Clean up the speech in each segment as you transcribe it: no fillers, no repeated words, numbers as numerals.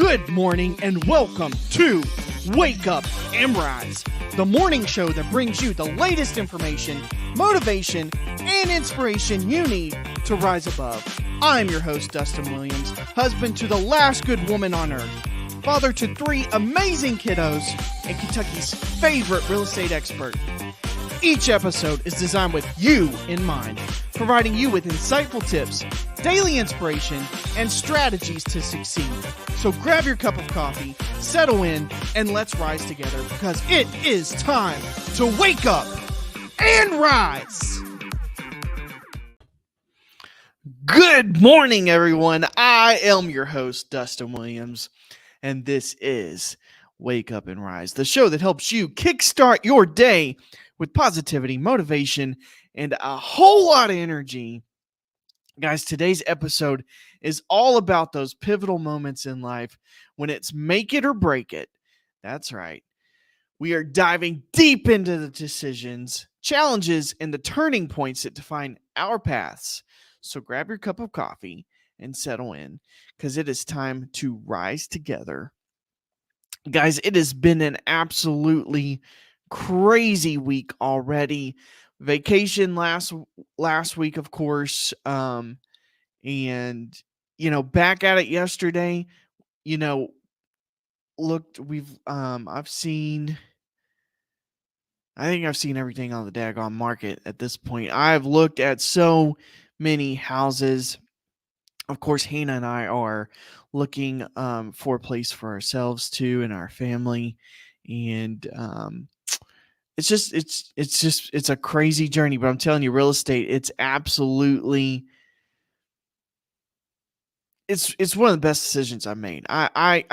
Good morning and welcome to Wake Up and Rise, the morning show that brings you the latest information, motivation, and inspiration you need to rise above. I'm your host, Dustin Williams, husband to the last good woman on earth, father to 3 amazing kiddos, and Kentucky's favorite real estate expert. Each episode is designed with you in mind, providing you with insightful tips, daily inspiration, and strategies to succeed. So grab your cup of coffee, settle in, and let's rise together because it is time to wake up and rise. Good morning, everyone. I am your host, Dustin Williams, and this is Wake Up and Rise, the show that helps you kickstart your day with positivity, motivation, and a whole lot of energy. Guys, today's episode is all about those pivotal moments in life when it's make it or break it. That's right. We are diving deep into the decisions, challenges, and the turning points that define our paths. So grab your cup of coffee and settle in because it is time to rise together. Guys, it has been an absolutely crazy week already. Vacation last week, of course, and back at it yesterday. I think I've seen everything on the daggone market at this point. I've looked at so many houses. Of course, Hannah and I are looking for a place for ourselves too and our family, and it's a crazy journey. But I'm telling you, real estate, it's absolutely it's one of the best decisions I've made. I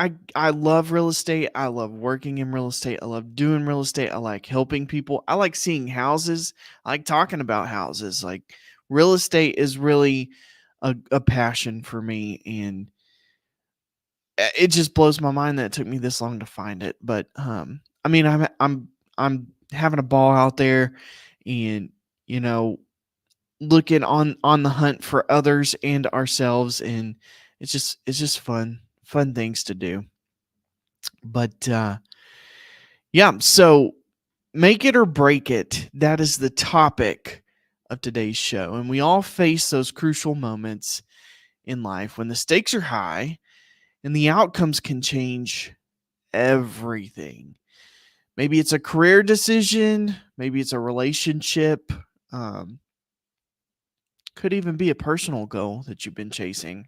love real estate. I love working in real estate. I love doing real estate. I like helping people. I like seeing houses. I like talking about houses. Like, real estate is really a passion for me, and it just blows my mind that it took me this long to find it. But I'm having a ball out there, and looking on the hunt for others and ourselves, and it's just fun things to do. But so make it or break it, that is the topic of today's show. And we all face those crucial moments in life when the stakes are high and the outcomes can change everything. Maybe it's a career decision, maybe it's a relationship, could even be a personal goal that you've been chasing.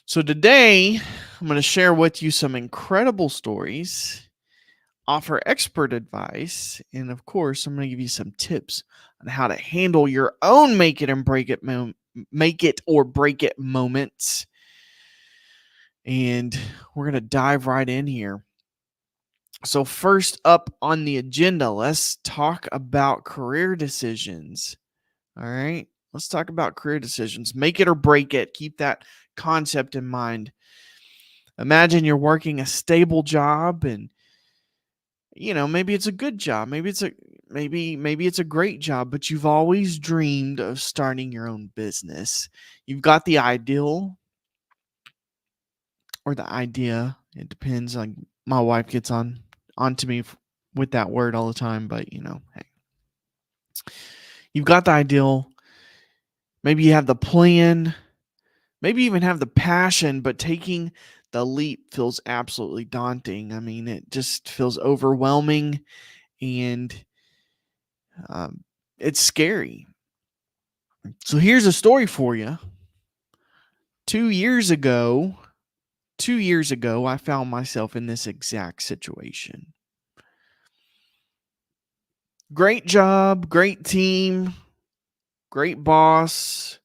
So today, I'm going to share with you some incredible stories, offer expert advice, and of course, I'm going to give you some tips on how to handle your own make it or break it moments. And we're going to dive right in here. So first up on the agenda, let's talk about career decisions. All right, let's talk about career decisions. Make it or break it. Keep that concept in mind. Imagine you're working a stable job, and maybe it's a good job, maybe it's a great job, but you've always dreamed of starting your own business. You've got the ideal or the idea. It depends. Like, my wife gets onto me with that word all the time, but hey, you've got the ideal. Maybe you have the plan. Maybe even have the passion, but taking the leap feels absolutely daunting. I mean, it just feels overwhelming, and it's scary. So here's a story for you. 2 years ago, I found myself in this exact situation. Great job, great team, great boss.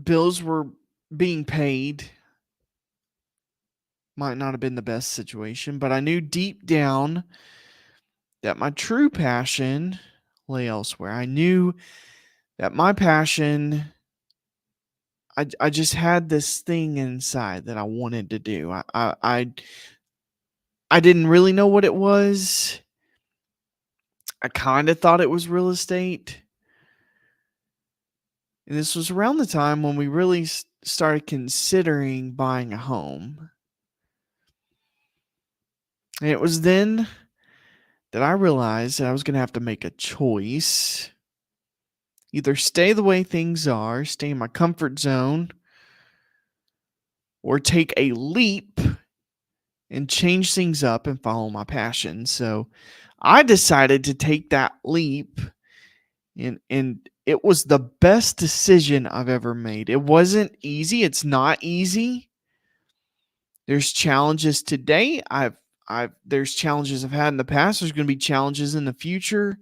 Bills were being paid. Might not have been the best situation, but I knew deep down that my true passion lay elsewhere. I knew that my passion, I just had this thing inside that I wanted to do. I didn't really know what it was. I kind of thought it was real estate. And this was around the time when we really started considering buying a home. And it was then that I realized that I was going to have to make a choice. Either stay the way things are, stay in my comfort zone, or take a leap and change things up and follow my passion. So I decided to take that leap, and it was the best decision I've ever made. It wasn't easy. It's not easy. There's challenges today. There's challenges I've had in the past. There's going to be challenges in the future.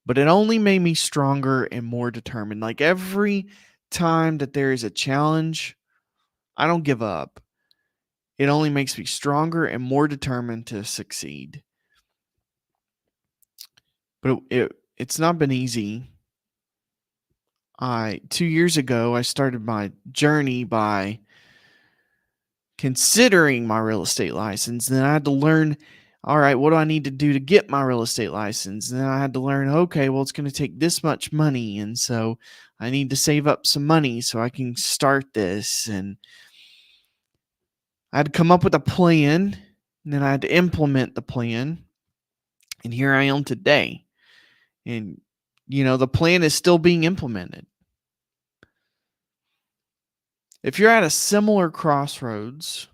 But it only made me stronger and more determined. Like every time that there is a challenge, I don't give up. It only makes me stronger and more determined to succeed. But it's not been easy. 2 years ago, I started my journey by considering my real estate license. Then I had to learn, all right, what do I need to do to get my real estate license? And then I had to learn, okay, well, it's going to take this much money. And so I need to save up some money so I can start this. And I had to come up with a plan, and then I had to implement the plan. And here I am today. And, the plan is still being implemented. If you're at a similar crossroads,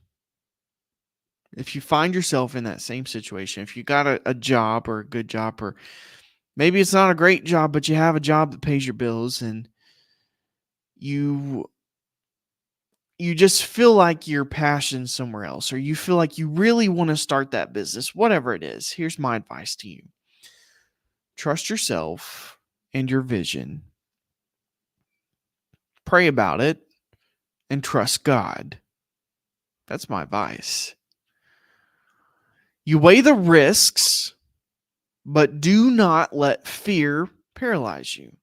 if you find yourself in that same situation, if you got a job or a good job, or maybe it's not a great job, but you have a job that pays your bills, and you just feel like your passion somewhere else, or you feel like you really want to start that business, whatever it is, here's my advice to you. Trust yourself and your vision. Pray about it and trust God. That's my advice. You weigh the risks, but do not let fear paralyze you.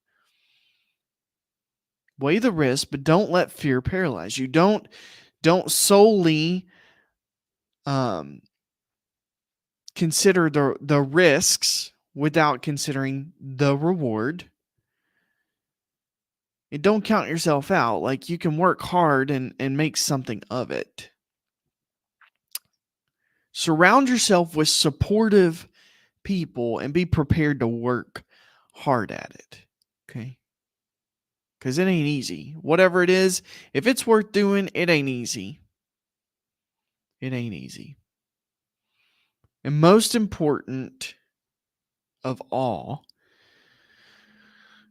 Weigh the risk, but don't let fear paralyze you. Don't solely consider the risks without considering the reward. And don't count yourself out. Like, you can work hard and make something of it. Surround yourself with supportive people and be prepared to work hard at it. Okay? Because it ain't easy. Whatever it is, if it's worth doing, it ain't easy. It ain't easy. And most important of all,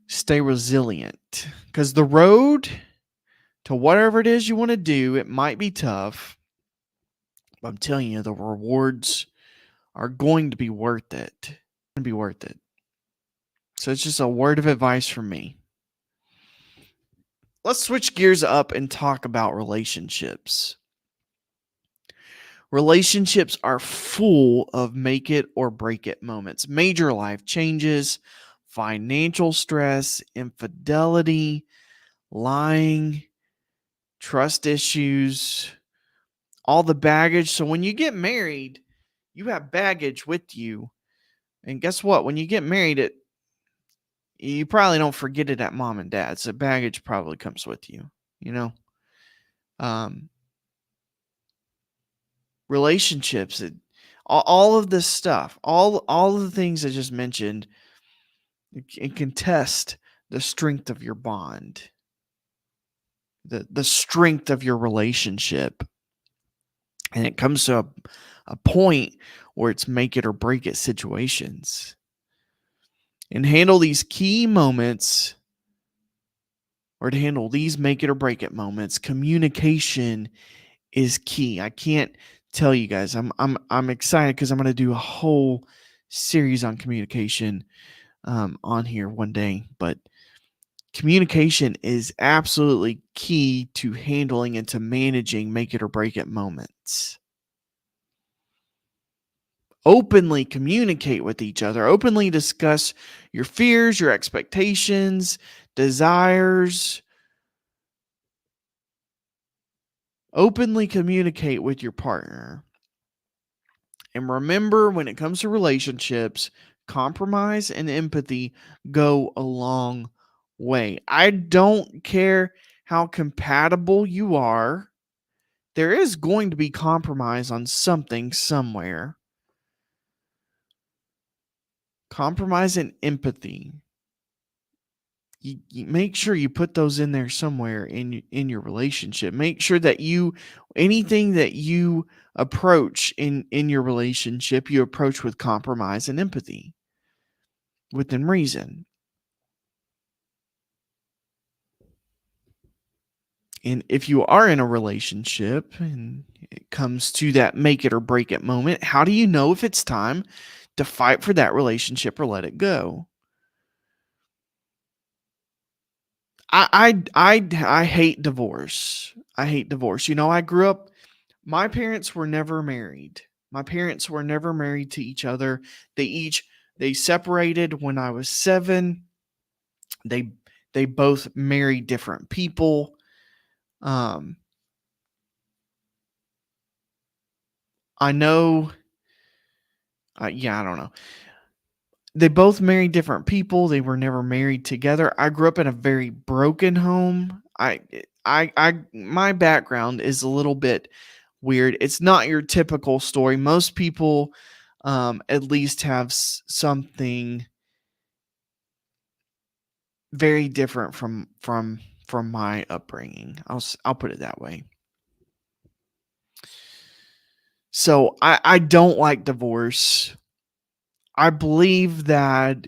stay resilient. Because the road to whatever it is you want to do, it might be tough. But I'm telling you, the rewards are going to be worth it. Going to be worth it. So it's just a word of advice from me. Let's switch gears up and talk about relationships. Relationships are full of make it or break it moments, major life changes, financial stress, infidelity, lying, trust issues, all the baggage. So when you get married, you have baggage with you. And guess what? When you get married, you probably don't forget it at mom and dad's. The baggage probably comes with you, relationships, all of this stuff, all of the things I just mentioned, it can test the strength of your bond, the strength of your relationship. And it comes to a point where it's make it or break it situations. And handle these key moments, or to handle these make it or break it moments, communication is key. I can't tell you guys. I'm excited because I'm going to do a whole series on communication on here one day. But communication is absolutely key to handling and to managing make it or break it moments. Openly communicate with each other. Openly discuss your fears, your expectations, desires. Openly communicate with your partner. And remember, when it comes to relationships, compromise and empathy go a long way. I don't care how compatible you are, there is going to be compromise on something somewhere. Compromise and empathy. You make sure you put those in there somewhere in your relationship. Make sure that anything that you approach in your relationship, you approach with compromise and empathy within reason. And if you are in a relationship and it comes to that make it or break it moment, how do you know if it's time to fight for that relationship or let it go? I hate divorce. I hate divorce. I grew up, my parents were never married. My parents were never married to each other. They separated when I was 7. They they both married different people. Um I know yeah, I don't know. They both married different people. They were never married together. I grew up in a very broken home. My background is a little bit weird. It's not your typical story. Most people, at least have something very different from my upbringing. I'll put it that way. So I don't like divorce. I believe that,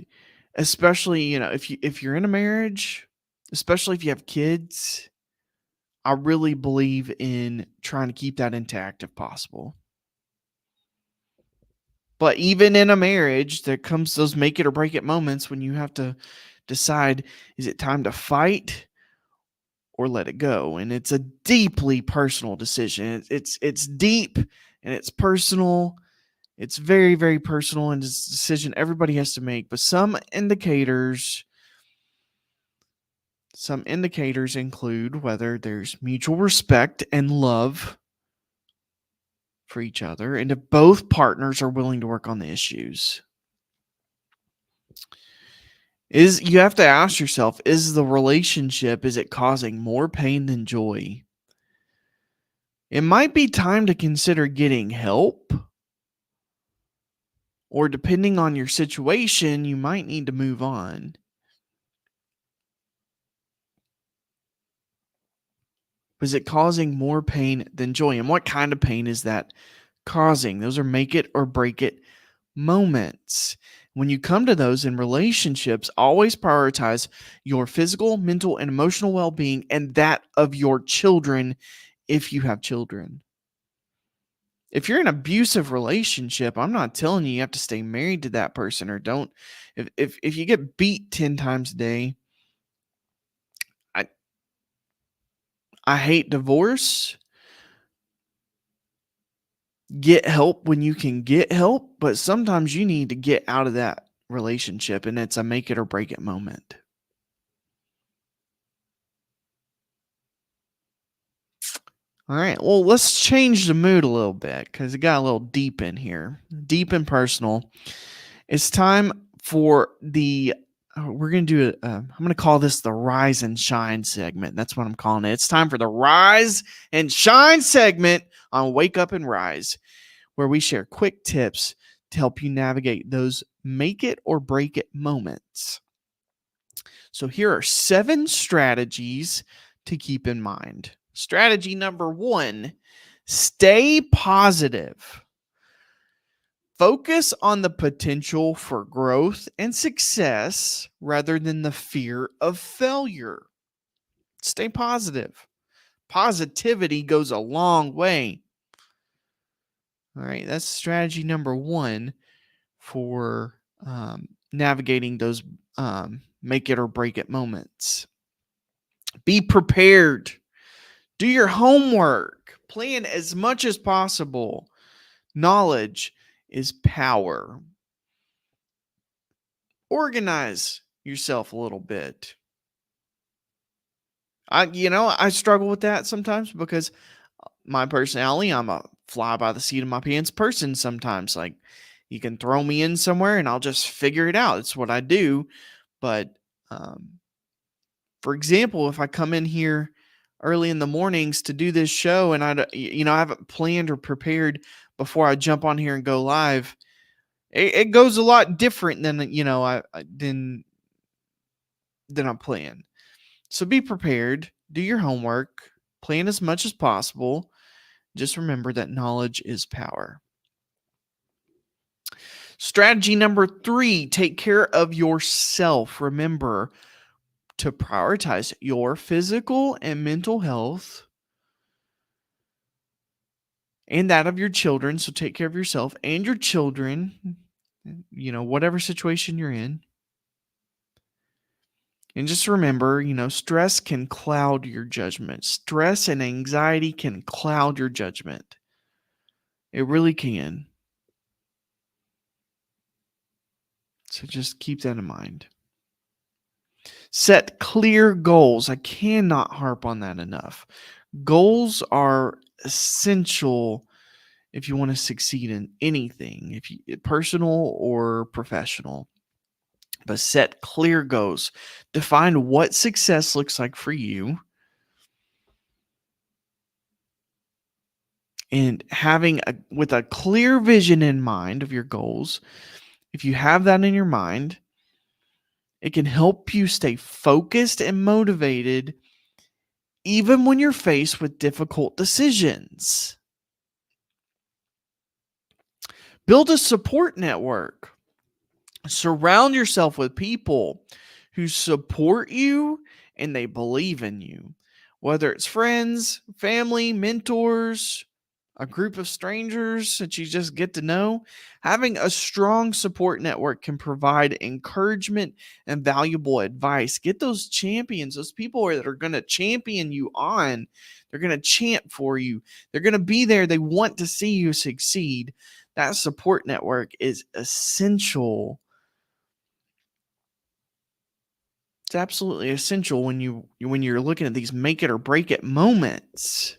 especially, if you're in a marriage, especially if you have kids, I really believe in trying to keep that intact if possible. But even in a marriage, there comes those make it or break it moments when you have to decide, is it time to fight or let it go? And it's a deeply personal decision. It's deep and it's personal. It's very, very personal, and it's a decision everybody has to make. But some indicators include whether there's mutual respect and love for each other, and if both partners are willing to work on the issues. You have to ask yourself, is the relationship, is it causing more pain than joy? It might be time to consider getting help, or depending on your situation, you might need to move on. Is it causing more pain than joy? And what kind of pain is that causing? Those are make it or break it moments. When you come to those in relationships, always prioritize your physical, mental, and emotional well being and that of your children if you have children. If you're in an abusive relationship, I'm not telling you have to stay married to that person or don't. If you get beat 10 times a day, I I hate divorce. Get help when you can get help, but sometimes you need to get out of that relationship and it's a make it or break it moment. All right. Well, let's change the mood a little bit because it got a little deep in here, deep and personal. It's time for we're going to do I'm going to call this the Rise and Shine segment. That's what I'm calling it. It's time for the Rise and Shine segment on Wake Up and Rise, where we share quick tips to help you navigate those make it or break it moments. So here are 7 strategies to keep in mind. Strategy number 1, stay positive. Focus on the potential for growth and success rather than the fear of failure. Stay positive. Positivity goes a long way. All right, that's strategy number 1 for navigating those make it or break it moments. Be prepared. Do your homework. Plan as much as possible. Knowledge is power. Organize yourself a little bit. I struggle with that sometimes because my personality, I'm a fly by the seat of my pants person sometimes. Like, you can throw me in somewhere and I'll just figure it out. It's what I do. But For example, if I come in here early in the mornings to do this show and I haven't planned or prepared before I jump on here and go live, it goes a lot different than than I plan. So be prepared, do your homework, plan as much as possible. Just remember that knowledge is power. Strategy number 3, take care of yourself. Remember to prioritize your physical and mental health and that of your children. So take care of yourself and your children, whatever situation you're in. And just remember, stress can cloud your judgment. Stress and anxiety can cloud your judgment. It really can. So just keep that in mind. Set clear goals. I cannot harp on that enough. Goals are essential if you want to succeed in anything, personal or professional. But set clear goals. Define what success looks like for you. And with a clear vision in mind of your goals, if you have that in your mind, it can help you stay focused and motivated even when you're faced with difficult decisions. Build a support network. Surround yourself with people who support you and they believe in you. Whether it's friends, family, mentors, a group of strangers that you just get to know, having a strong support network can provide encouragement and valuable advice. Get those champions, those people that are going to champion you on. They're going to chant for you. They're going to be there. They want to see you succeed. That support network is essential. It's absolutely essential when you're looking at these make it or break it moments.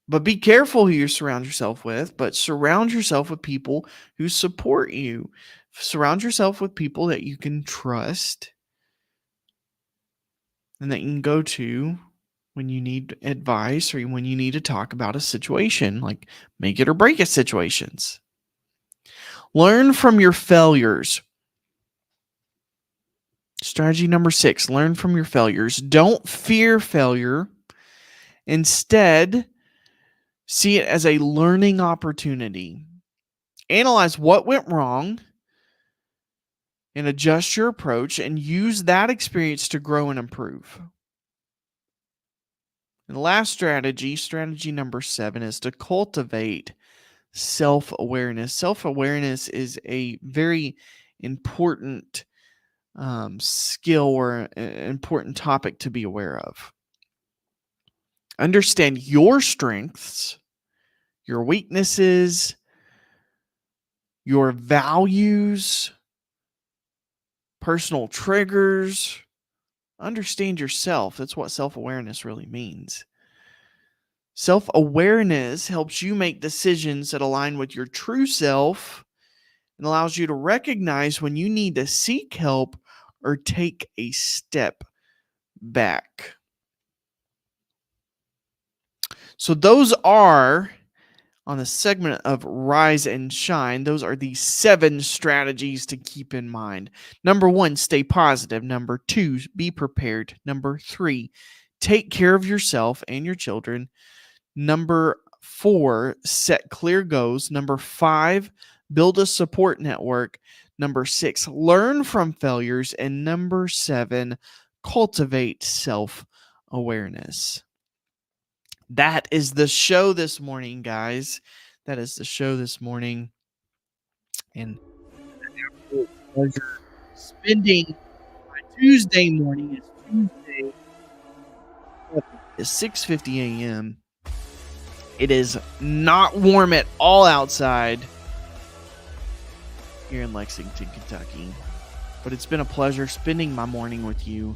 But be careful who you surround yourself with, but surround yourself with people who support you. Surround yourself with people that you can trust and that you can go to when you need advice or when you need to talk about a situation, like make it or break it situations. Learn from your failures. Strategy number 6, learn from your failures. Don't fear failure. Instead, see it as a learning opportunity. Analyze what went wrong and adjust your approach and use that experience to grow and improve. And the last strategy number 7, is to cultivate self-awareness. Self-awareness is a very important skill or an important topic to be aware of. Understand your strengths, your weaknesses, your values, personal triggers. Understand yourself. That's what self-awareness really means. Self-awareness helps you make decisions that align with your true self and allows you to recognize when you need to seek help or take a step back. So those are, on the segment of Rise and Shine, those are the 7 strategies to keep in mind. Number 1, stay positive. Number 2, be prepared. Number 3, take care of yourself and your children. Number 4, set clear goals. Number 5, build a support network. Number 6, learn from failures. And number 7, cultivate self-awareness. That is the show this morning, guys. That is the show this morning. And pleasure spending my Tuesday morning. It's Tuesday. It's 6:50 a.m. It is not warm at all outside here in Lexington, Kentucky. But it's been a pleasure spending my morning with you,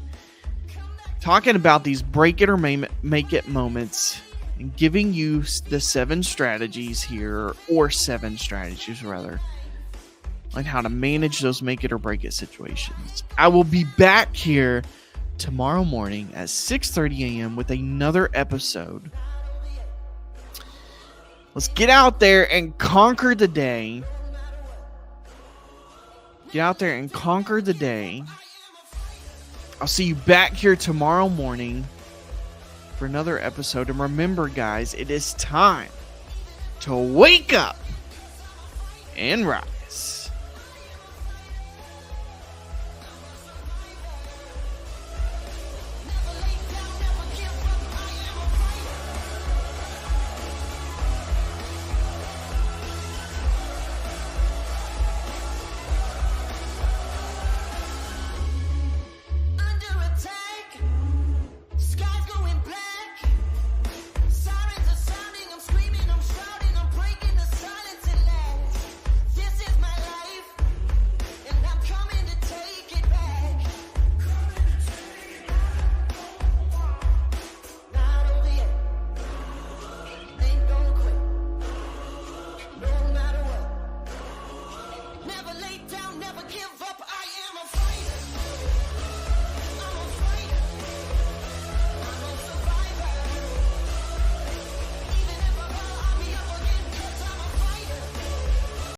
talking about these break it or make it moments and giving you the 7 strategies here, or 7 strategies rather, on how to manage those make it or break it situations. I will be back here tomorrow morning at 6:30 a.m. with another episode. Let's get out there and conquer the day. Get out there and conquer the day. I'll see you back here tomorrow morning for another episode. And remember, guys, it is time to wake up and rise.